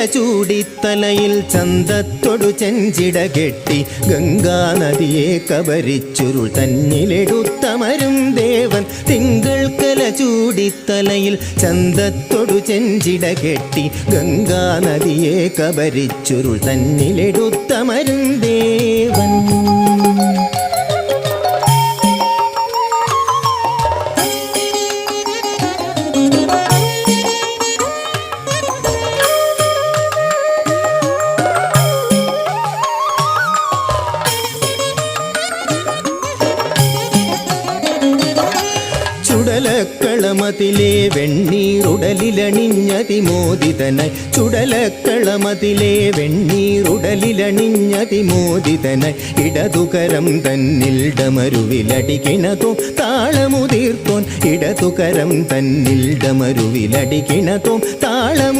ചൂടിത്തലയിൽ ചന്തത്തൊടു ചെഞ്ചിട കെട്ടി ഗംഗാനദിയെ കബരിച്ചുരുൾ തന്നിലെടുത്തമരും ദേവൻ തിങ്കൾക്കല ചൂടിത്തലയിൽ ചന്തത്തൊടു ചെഞ്ചിട കെട്ടി ഗംഗാനദിയെ കബരിച്ചുരുൾ തന്നിലെടുത്തമരും ദേവൻ ചുടലക്കളമതിലെ വെണ്ണീറുടലിലണിഞ്ഞതിമോദിതനായി ചുടലക്കളമതിലെ വെണ്ണീറുടലിലണിഞ്ഞതിമോദിതനായി ഇടതുകരം തന്നിൽ ഡമരുവിലടികിണതോം താളമുതിർത്തോൻ ഇടതുകരം തന്നിൽ ഡമരുവിലടികിണതോം